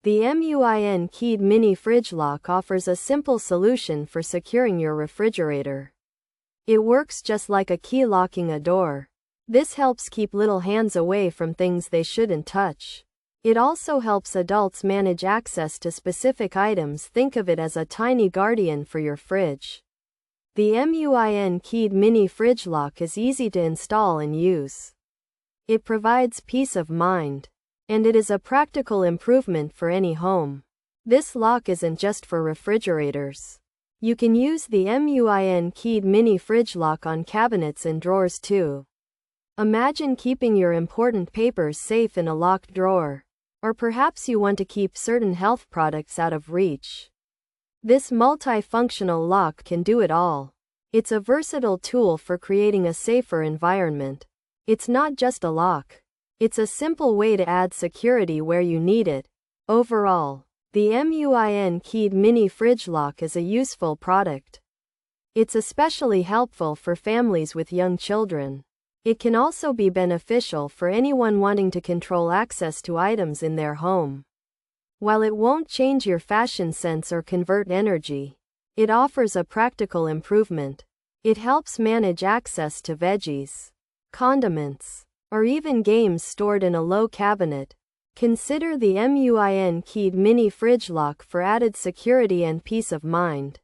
The MUIN keyed mini fridge lock offers a simple solution for securing your refrigerator. It works just like a key locking a door. This helps keep little hands away from things they shouldn't touch. It also helps adults manage access to specific items. Think of it as a tiny guardian for your fridge. The MUIN keyed mini fridge lock is easy to install and use. It provides peace of mind. And it is a practical improvement for any home. This lock isn't just for refrigerators. You can use the MUIN keyed mini fridge lock on cabinets and drawers too. Imagine keeping your important papers safe in a locked drawer. Or perhaps you want to keep certain health products out of reach. This multifunctional lock can do it all. It's a versatile tool for creating a safer environment. It's not just a lock. It's a simple way to add security where you need it. Overall, the MUIN keyed mini fridge lock is a useful product. It's especially helpful for families with young children. It can also be beneficial for anyone wanting to control access to items in their home. While it won't change your fashion sense or convert energy, it offers a practical improvement. It helps manage access to veggies, condiments, or even games stored in a low cabinet. Consider the MUIN keyed mini fridge lock for added security and peace of mind.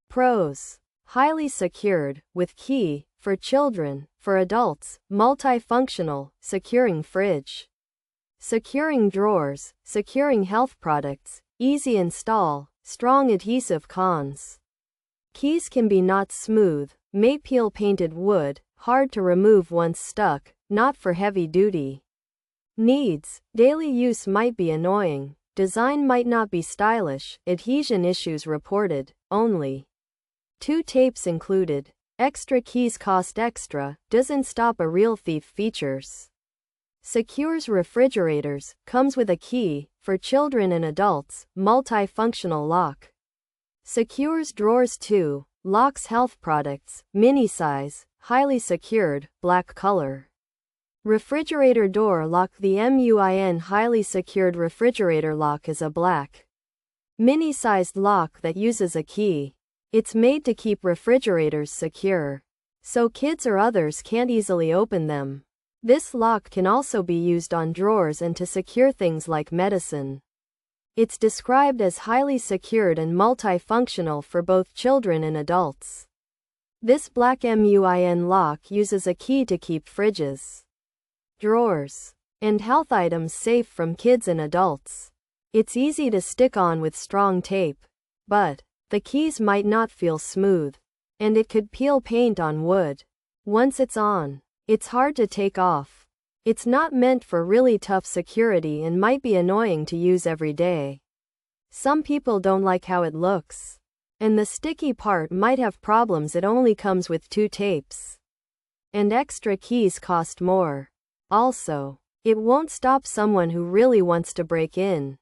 Pros: highly secured, with key, for children, for adults, multifunctional, securing fridge, securing drawers, securing health products, easy install, strong adhesive. Cons: keys can be not smooth, may peel painted wood, hard to remove once stuck, not for heavy duty needs. Daily use might be annoying. Design might not be stylish. Adhesion issues reported. Only 2 tapes included. Extra keys cost extra. Doesn't stop a real thief. Features: secures refrigerators, comes with a key, for children and adults, multifunctional lock. Secures drawers too. Locks health products, mini size, highly secured, black color. Refrigerator door lock. The MUIN highly secured refrigerator lock is a black, mini-sized lock that uses a key. It's made to keep refrigerators secure, so kids or others can't easily open them. This lock can also be used on drawers and to secure things like medicine. It's described as highly secured and multifunctional for both children and adults. This black MUIN lock uses a key to keep fridges, drawers, and health items safe from kids and adults. It's easy to stick on with strong tape, but the keys might not feel smooth, and it could peel paint on wood. Once it's on, it's hard to take off. It's not meant for really tough security and might be annoying to use every day. Some people don't like how it looks, and the sticky part might have problems. It only comes with 2 tapes, and extra keys cost more. Also, it won't stop someone who really wants to break in.